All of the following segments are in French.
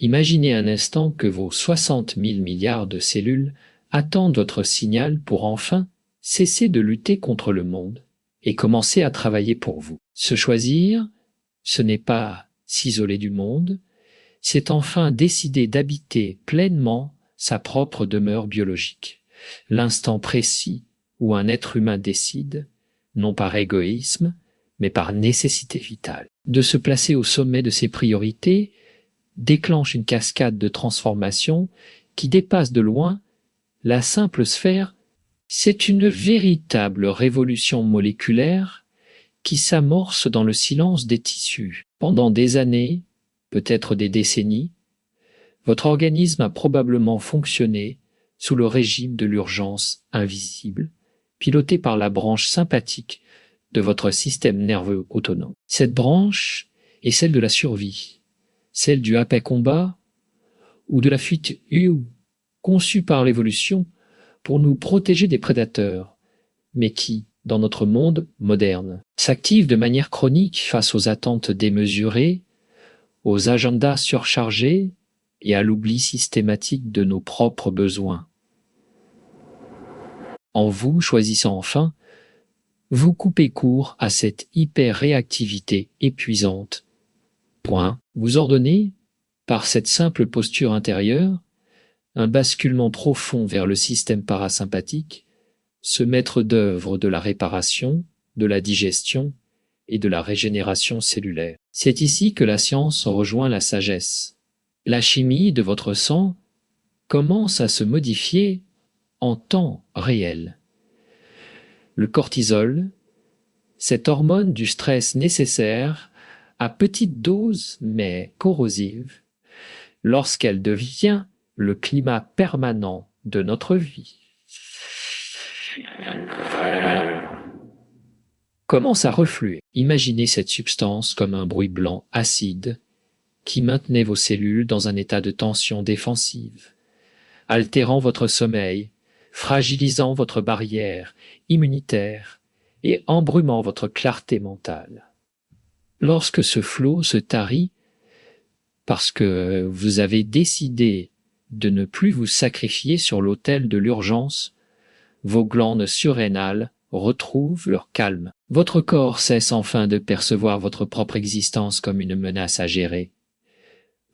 Imaginez un instant que vos 60 000 milliards de cellules attendent votre signal pour enfin cesser de lutter contre le monde et commencer à travailler pour vous. Se choisir, ce n'est pas s'isoler du monde, c'est enfin décider d'habiter pleinement sa propre demeure biologique, l'instant précis où un être humain décide, non par égoïsme, mais par nécessité vitale. De se placer au sommet de ses priorités déclenche une cascade de transformation qui dépasse de loin la simple sphère. C'est une véritable révolution moléculaire qui s'amorce dans le silence des tissus. Pendant des années, peut-être des décennies, votre organisme a probablement fonctionné sous le régime de l'urgence invisible, piloté par la branche sympathique de votre système nerveux autonome. Cette branche est celle de la survie, celle du happé-combat ou de la fuite conçue par l'évolution pour nous protéger des prédateurs, mais qui, dans notre monde moderne, s'active de manière chronique face aux attentes démesurées, aux agendas surchargés et à l'oubli systématique de nos propres besoins. En vous choisissant enfin, vous coupez court à cette hyper-réactivité épuisante. Vous ordonnez, par cette simple posture intérieure, un basculement profond vers le système parasympathique, ce maître d'œuvre de la réparation, de la digestion et de la régénération cellulaire. C'est ici que la science rejoint la sagesse. La chimie de votre sang commence à se modifier en temps réel. Le cortisol, cette hormone du stress nécessaire à petite dose mais corrosive, lorsqu'elle devient le climat permanent de notre vie, commence à refluer. Imaginez cette substance comme un bruit blanc acide qui maintenait vos cellules dans un état de tension défensive, altérant votre sommeil, fragilisant votre barrière immunitaire et embrumant votre clarté mentale. Lorsque ce flot se tarit, parce que vous avez décidé de ne plus vous sacrifier sur l'autel de l'urgence, vos glandes surrénales retrouvent leur calme. Votre corps cesse enfin de percevoir votre propre existence comme une menace à gérer.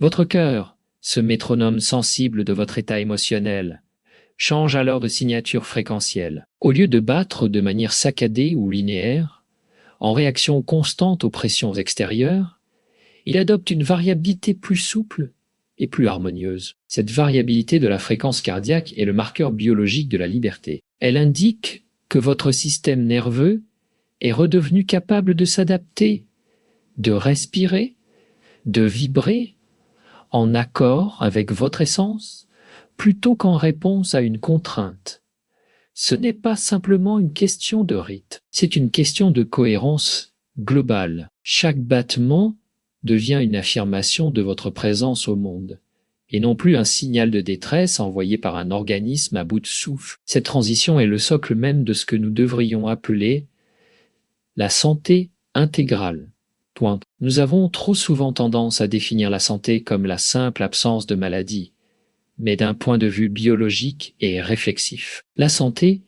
Votre cœur, ce métronome sensible de votre état émotionnel, change alors de signature fréquentielle. Au lieu de battre de manière saccadée ou linéaire, en réaction constante aux pressions extérieures, il adopte une variabilité plus souple et plus harmonieuse. Cette variabilité de la fréquence cardiaque est le marqueur biologique de la liberté. Elle indique que votre système nerveux est redevenu capable de s'adapter, de respirer, de vibrer en accord avec votre essence, plutôt qu'en réponse à une contrainte. Ce n'est pas simplement une question de rythme, c'est une question de cohérence globale. Chaque battement devient une affirmation de votre présence au monde, et non plus un signal de détresse envoyé par un organisme à bout de souffle. Cette transition est le socle même de ce que nous devrions appeler la santé intégrale. Nous avons trop souvent tendance à définir la santé comme la simple absence de maladie, mais d'un point de vue biologique et réflexif. La santé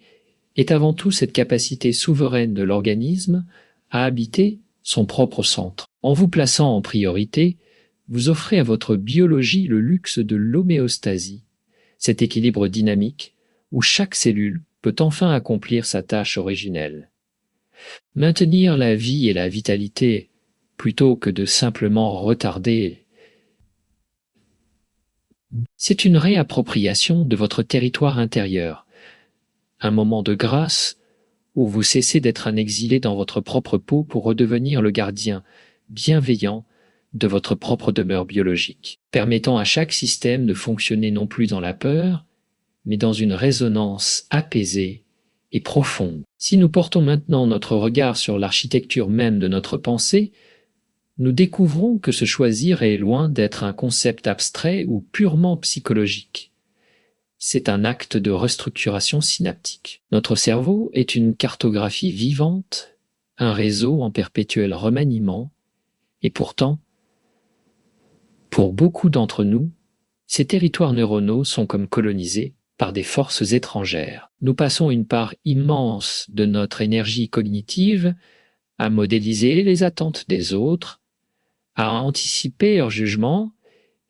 est avant tout cette capacité souveraine de l'organisme à habiter son propre centre. En vous plaçant en priorité, vous offrez à votre biologie le luxe de l'homéostasie, cet équilibre dynamique où chaque cellule peut enfin accomplir sa tâche originelle. Maintenir la vie et la vitalité plutôt que de simplement retarder, c'est une réappropriation de votre territoire intérieur, un moment de grâce où vous cessez d'être un exilé dans votre propre peau pour redevenir le gardien bienveillant de votre propre demeure biologique, permettant à chaque système de fonctionner non plus dans la peur, mais dans une résonance apaisée et profonde. Si nous portons maintenant notre regard sur l'architecture même de notre pensée, nous découvrons que se choisir est loin d'être un concept abstrait ou purement psychologique. C'est un acte de restructuration synaptique. Notre cerveau est une cartographie vivante, un réseau en perpétuel remaniement, et pourtant, Pour beaucoup d'entre nous, ces territoires neuronaux sont comme colonisés par des forces étrangères. Nous passons une part immense de notre énergie cognitive à modéliser les attentes des autres, à anticiper leurs jugements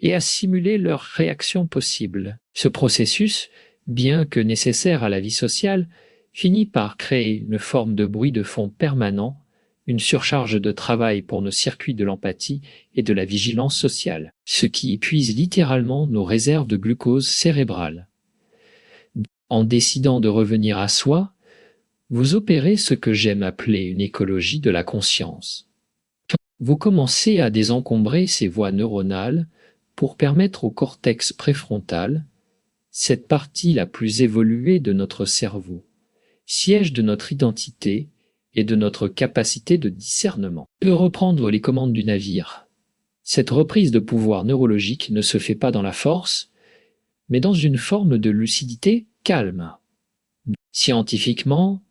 et à simuler leurs réactions possibles. Ce processus, bien que nécessaire à la vie sociale, finit par créer une forme de bruit de fond permanent, une surcharge de travail pour nos circuits de l'empathie et de la vigilance sociale, ce qui épuise littéralement nos réserves de glucose cérébrale. En décidant de revenir à soi, vous opérez ce que j'aime appeler une écologie de la conscience. Vous commencez à désencombrer ces voies neuronales pour permettre au cortex préfrontal, cette partie la plus évoluée de notre cerveau, siège de notre identité et de notre capacité de discernement, de reprendre les commandes du navire. Cette reprise de pouvoir neurologique ne se fait pas dans la force, mais dans une forme de lucidité calme. Scientifiquement,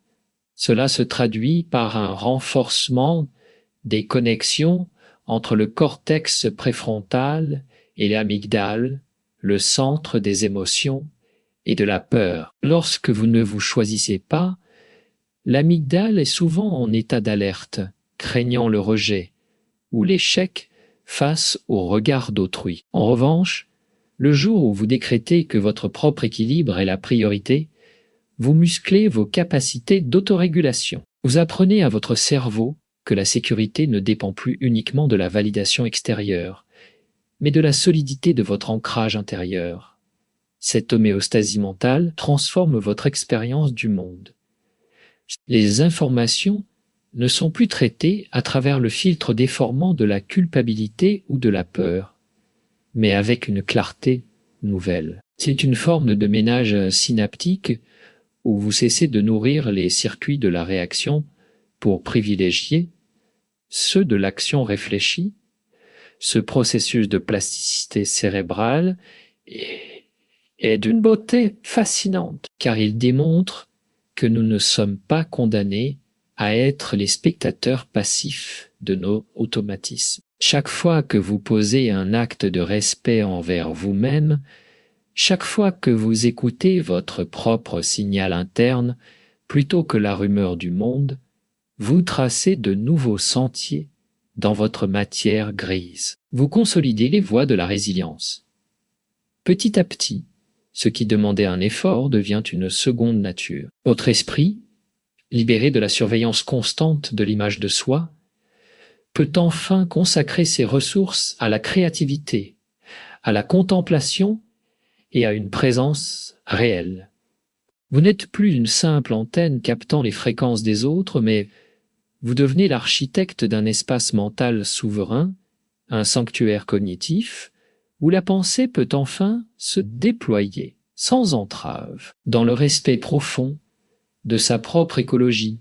cela se traduit par un renforcement des connexions entre le cortex préfrontal et l'amygdale, le centre des émotions et de la peur. Lorsque vous ne vous choisissez pas, l'amygdale est souvent en état d'alerte, craignant le rejet ou l'échec face au regard d'autrui. En revanche, le jour où vous décrétez que votre propre équilibre est la priorité, vous musclez vos capacités d'autorégulation. Vous apprenez à votre cerveau que la sécurité ne dépend plus uniquement de la validation extérieure, mais de la solidité de votre ancrage intérieur. Cette homéostasie mentale transforme votre expérience du monde. Les informations ne sont plus traitées à travers le filtre déformant de la culpabilité ou de la peur, mais avec une clarté nouvelle. C'est une forme de ménage synaptique où vous cessez de nourrir les circuits de la réaction pour privilégier ceux de l'action réfléchie. Ce processus de plasticité cérébrale est d'une beauté fascinante, car il démontre que nous ne sommes pas condamnés à être les spectateurs passifs de nos automatismes. Chaque fois que vous posez un acte de respect envers vous-même, chaque fois que vous écoutez votre propre signal interne plutôt que la rumeur du monde, vous tracez de nouveaux sentiers dans votre matière grise. Vous consolidez les voies de la résilience. Petit à petit, ce qui demandait un effort devient une seconde nature. Votre esprit, libéré de la surveillance constante de l'image de soi, peut enfin consacrer ses ressources à la créativité, à la contemplation et à une présence réelle. Vous n'êtes plus une simple antenne captant les fréquences des autres, mais vous devenez l'architecte d'un espace mental souverain, un sanctuaire cognitif, où la pensée peut enfin se déployer, sans entrave, dans le respect profond de sa propre écologie.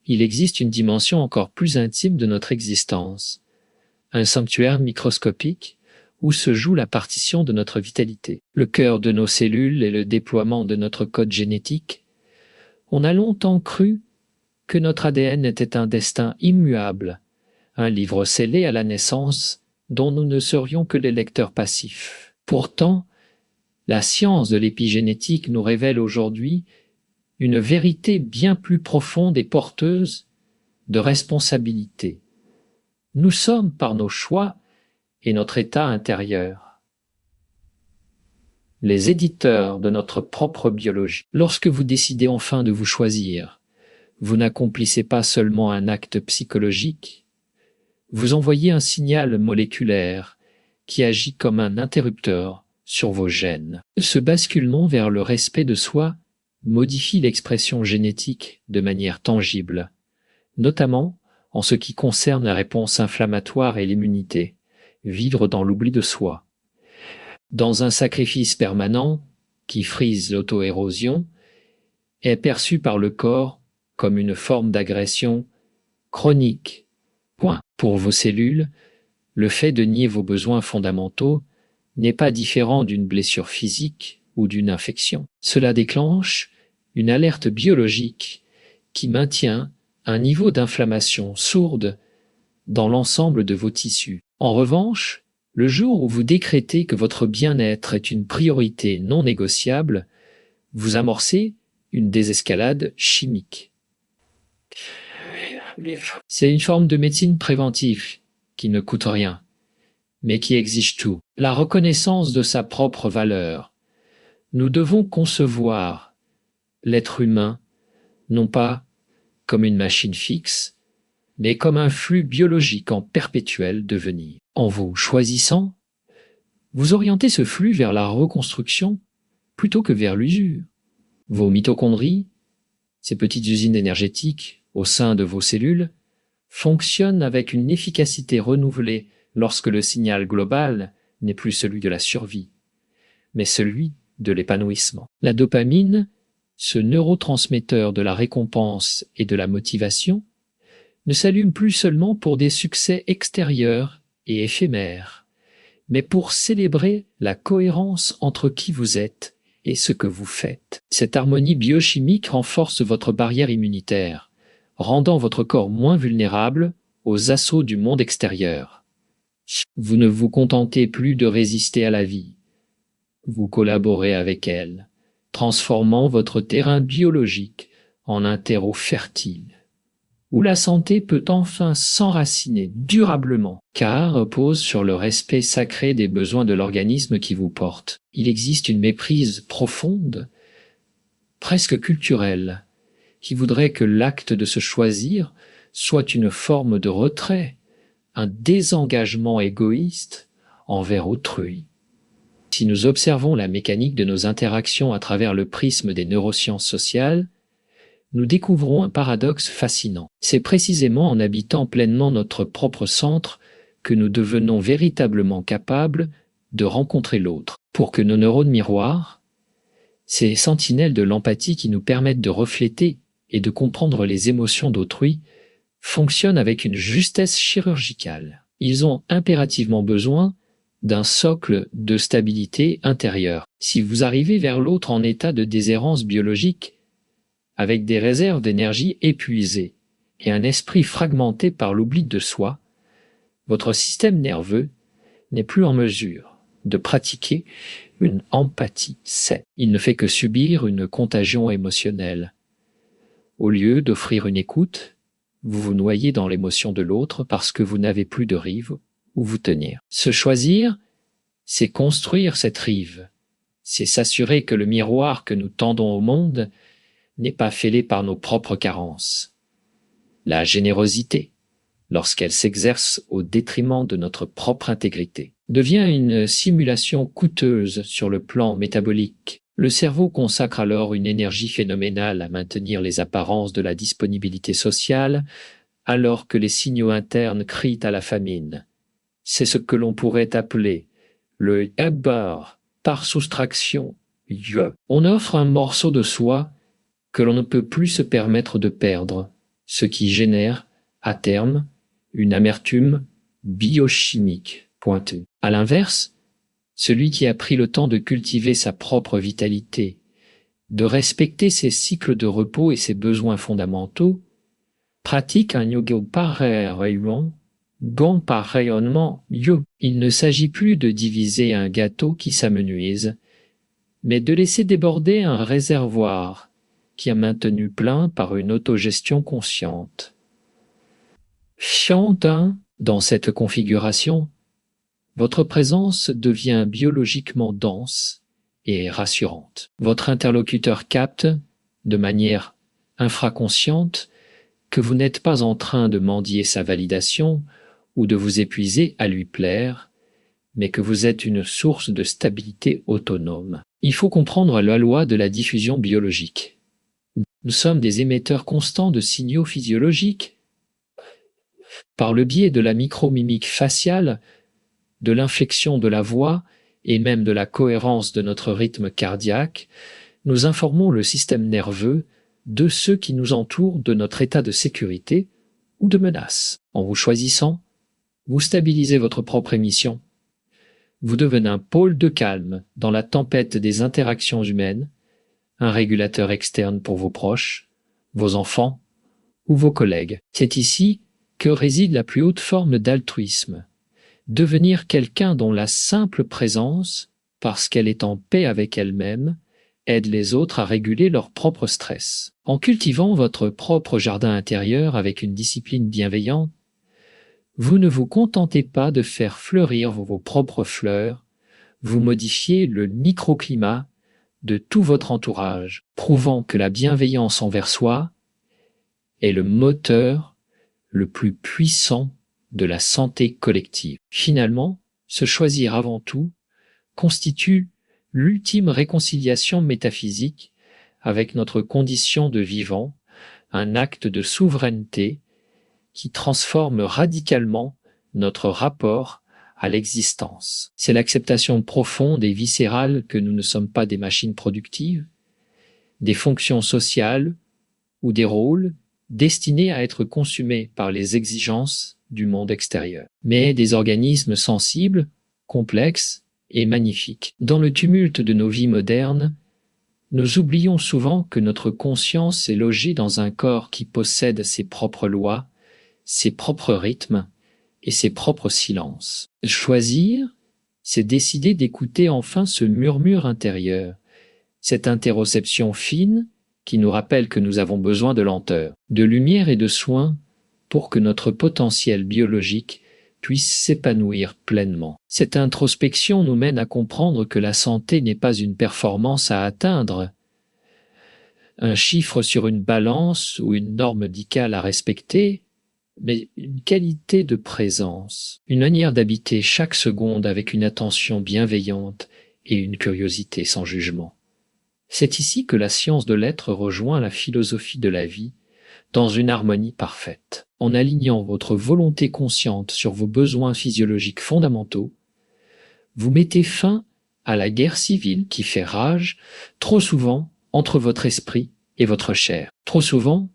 Il existe une dimension encore plus intime de notre existence, un sanctuaire microscopique où se joue la partition de notre vitalité, le cœur de nos cellules et le déploiement de notre code génétique. On a longtemps cru que notre ADN était un destin immuable, un livre scellé à la naissance dont nous ne serions que les lecteurs passifs. Pourtant, la science de l'épigénétique nous révèle aujourd'hui une vérité bien plus profonde et porteuse de responsabilité. Nous sommes, par nos choix et notre état intérieur, les éditeurs de notre propre biologie. Lorsque vous décidez enfin de vous choisir, vous n'accomplissez pas seulement un acte psychologique, vous envoyez un signal moléculaire qui agit comme un interrupteur sur vos gènes. Ce basculement vers le respect de soi modifie l'expression génétique de manière tangible, notamment en ce qui concerne la réponse inflammatoire et l'immunité, vivre dans l'oubli de soi. Dans un sacrifice permanent qui frise l'auto-érosion, est perçu par le corps comme une forme d'agression chronique. Point. Pour vos cellules, le fait de nier vos besoins fondamentaux n'est pas différent d'une blessure physique ou d'une infection. Cela déclenche une alerte biologique qui maintient un niveau d'inflammation sourde dans l'ensemble de vos tissus. En revanche, Le jour où vous décrétez que votre bien-être est une priorité non négociable, vous amorcez une désescalade chimique. C'est une forme de médecine préventive qui ne coûte rien, mais qui exige tout. La reconnaissance de sa propre valeur. Nous devons concevoir l'être humain, non pas comme une machine fixe, mais comme un flux biologique en perpétuel devenir. En vous choisissant, vous orientez ce flux vers la reconstruction plutôt que vers l'usure. Vos mitochondries, ces petites usines énergétiques au sein de vos cellules, fonctionnent avec une efficacité renouvelée lorsque le signal global n'est plus celui de la survie, mais celui de l'épanouissement. La dopamine, ce neurotransmetteur de la récompense et de la motivation, ne s'allume plus seulement pour des succès extérieurs et éphémères, mais pour célébrer la cohérence entre qui vous êtes et ce que vous faites. Cette harmonie biochimique renforce votre barrière immunitaire, rendant votre corps moins vulnérable aux assauts du monde extérieur. Vous ne vous contentez plus de résister à la vie, vous collaborez avec elle, transformant votre terrain biologique en un terreau fertile, où la santé peut enfin s'enraciner durablement, car repose sur le respect sacré des besoins de l'organisme qui vous porte. Il existe une méprise profonde, presque culturelle, qui voudrait que l'acte de se choisir soit une forme de retrait, un désengagement égoïste envers autrui. Si nous observons la mécanique de nos interactions à travers le prisme des neurosciences sociales, nous découvrons un paradoxe fascinant. C'est précisément en habitant pleinement notre propre centre que nous devenons véritablement capables de rencontrer l'autre. Pour que nos neurones miroirs, ces sentinelles de l'empathie qui nous permettent de refléter et de comprendre les émotions d'autrui, fonctionnent avec une justesse chirurgicale. Ils ont impérativement besoin d'un socle de stabilité intérieure. Si vous arrivez vers l'autre en état de déshérence biologique, avec des réserves d'énergie épuisées et un esprit fragmenté par l'oubli de soi, votre système nerveux n'est plus en mesure de pratiquer une empathie saine. Il ne fait que subir une contagion émotionnelle. Au lieu d'offrir une écoute, vous vous noyez dans l'émotion de l'autre parce que vous n'avez plus de rive où vous tenir. Se choisir, c'est construire cette rive. C'est s'assurer que le miroir que nous tendons au monde n'est pas fêlé par nos propres carences. La générosité, lorsqu'elle s'exerce au détriment de notre propre intégrité, devient une simulation coûteuse sur le plan métabolique. Le cerveau consacre alors une énergie phénoménale à maintenir les apparences de la disponibilité sociale, alors que les signaux internes crient à la famine. C'est ce que l'on pourrait appeler le yabar, par soustraction. On offre un morceau de soi que l'on ne peut plus se permettre de perdre, ce qui génère, à terme, une amertume biochimique pointue. À l'inverse, celui qui a pris le temps de cultiver sa propre vitalité, de respecter ses cycles de repos et ses besoins fondamentaux, pratique un yoga par rayonnement, bon par rayonnement, yo. Il ne s'agit plus de diviser un gâteau qui s'amenuise, mais de laisser déborder un réservoir qui est maintenu plein par une autogestion consciente. Dans cette configuration, votre présence devient biologiquement dense et rassurante. Votre interlocuteur capte, de manière infraconsciente, que vous n'êtes pas en train de mendier sa validation ou de vous épuiser à lui plaire, mais que vous êtes une source de stabilité autonome. Il faut comprendre la loi de la diffusion biologique. Nous sommes des émetteurs constants de signaux physiologiques. Par le biais de la micromimique faciale, de l'inflexion de la voix et même de la cohérence de notre rythme cardiaque, nous informons le système nerveux de ceux qui nous entourent de notre état de sécurité ou de menace. En vous choisissant, vous stabilisez votre propre émission. Vous devenez un pôle de calme dans la tempête des interactions humaines, un régulateur externe pour vos proches, vos enfants ou vos collègues. C'est ici que réside la plus haute forme d'altruisme, Devenir quelqu'un dont la simple présence, parce qu'elle est en paix avec elle-même, aide les autres à réguler leur propre stress. En cultivant votre propre jardin intérieur avec une discipline bienveillante, vous ne vous contentez pas de faire fleurir vos propres fleurs, vous modifiez le microclimat de tout votre entourage, prouvant que la bienveillance envers soi est le moteur le plus puissant de la santé collective. Finalement, se choisir avant tout constitue l'ultime réconciliation métaphysique avec notre condition de vivant, un acte de souveraineté qui transforme radicalement notre rapport à l'existence. C'est l'acceptation profonde et viscérale que nous ne sommes pas des machines productives, des fonctions sociales ou des rôles destinés à être consumés par les exigences du monde extérieur, mais des organismes sensibles, complexes et magnifiques. Dans le tumulte de nos vies modernes, nous oublions souvent que notre conscience est logée dans un corps qui possède ses propres lois, ses propres rythmes et ses propres silences. Choisir, c'est décider d'écouter enfin ce murmure intérieur, cette interoception fine qui nous rappelle que nous avons besoin de lenteur, de lumière et de soin pour que notre potentiel biologique puisse s'épanouir pleinement. Cette introspection nous mène à comprendre que la santé n'est pas une performance à atteindre, un chiffre sur une balance ou une norme médicale à respecter, mais une qualité de présence, une manière d'habiter chaque seconde avec une attention bienveillante et une curiosité sans jugement. C'est ici que la science de l'être rejoint la philosophie de la vie dans une harmonie parfaite. En alignant votre volonté consciente sur vos besoins physiologiques fondamentaux, vous mettez fin à la guerre civile qui fait rage trop souvent entre votre esprit et votre chair. Trop souvent,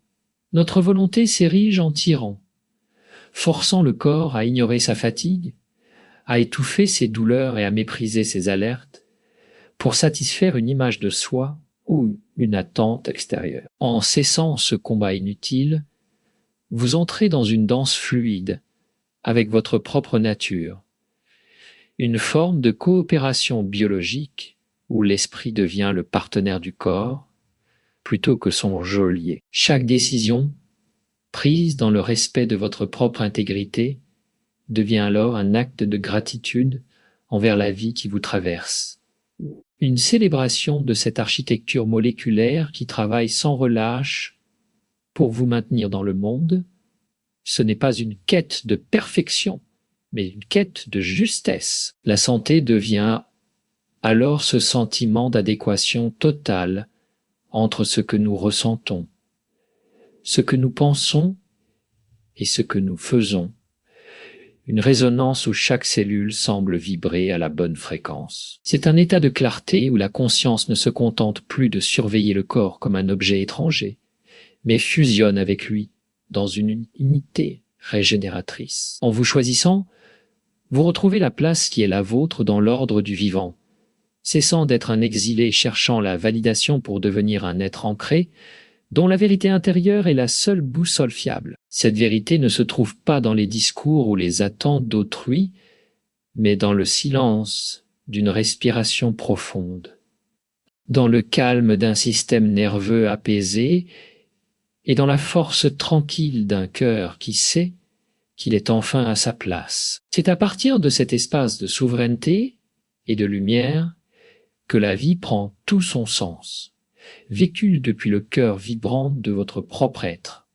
notre volonté s'érige en tyran, forçant le corps à ignorer sa fatigue, à étouffer ses douleurs et à mépriser ses alertes, pour satisfaire une image de soi ou une attente extérieure. En cessant ce combat inutile, vous entrez dans une danse fluide avec votre propre nature, une forme de coopération biologique où l'esprit devient le partenaire du corps plutôt que son geôlier. Chaque décision, prise dans le respect de votre propre intégrité, devient alors un acte de gratitude envers la vie qui vous traverse. Une célébration de cette architecture moléculaire qui travaille sans relâche pour vous maintenir dans le monde. Ce n'est pas une quête de perfection, mais une quête de justesse. La santé devient alors ce sentiment d'adéquation totale entre ce que nous ressentons, ce que nous pensons et ce que nous faisons. Une résonance où chaque cellule semble vibrer à la bonne fréquence. C'est un état de clarté où la conscience ne se contente plus de surveiller le corps comme un objet étranger, mais fusionne avec lui dans une unité régénératrice. En vous choisissant, vous retrouvez la place qui est la vôtre dans l'ordre du vivant. Cessant d'être un exilé cherchant la validation pour devenir un être ancré, dont la vérité intérieure est la seule boussole fiable. Cette vérité ne se trouve pas dans les discours ou les attentes d'autrui, mais dans le silence d'une respiration profonde, dans le calme d'un système nerveux apaisé et dans la force tranquille d'un cœur qui sait qu'il est enfin à sa place. C'est à partir de cet espace de souveraineté et de lumière que la vie prend tout son sens, vécue depuis le cœur vibrant de votre propre être,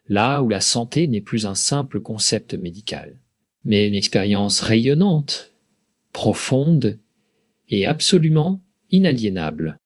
là où la santé n'est plus un simple concept médical, mais une expérience rayonnante, profonde et absolument inaliénable.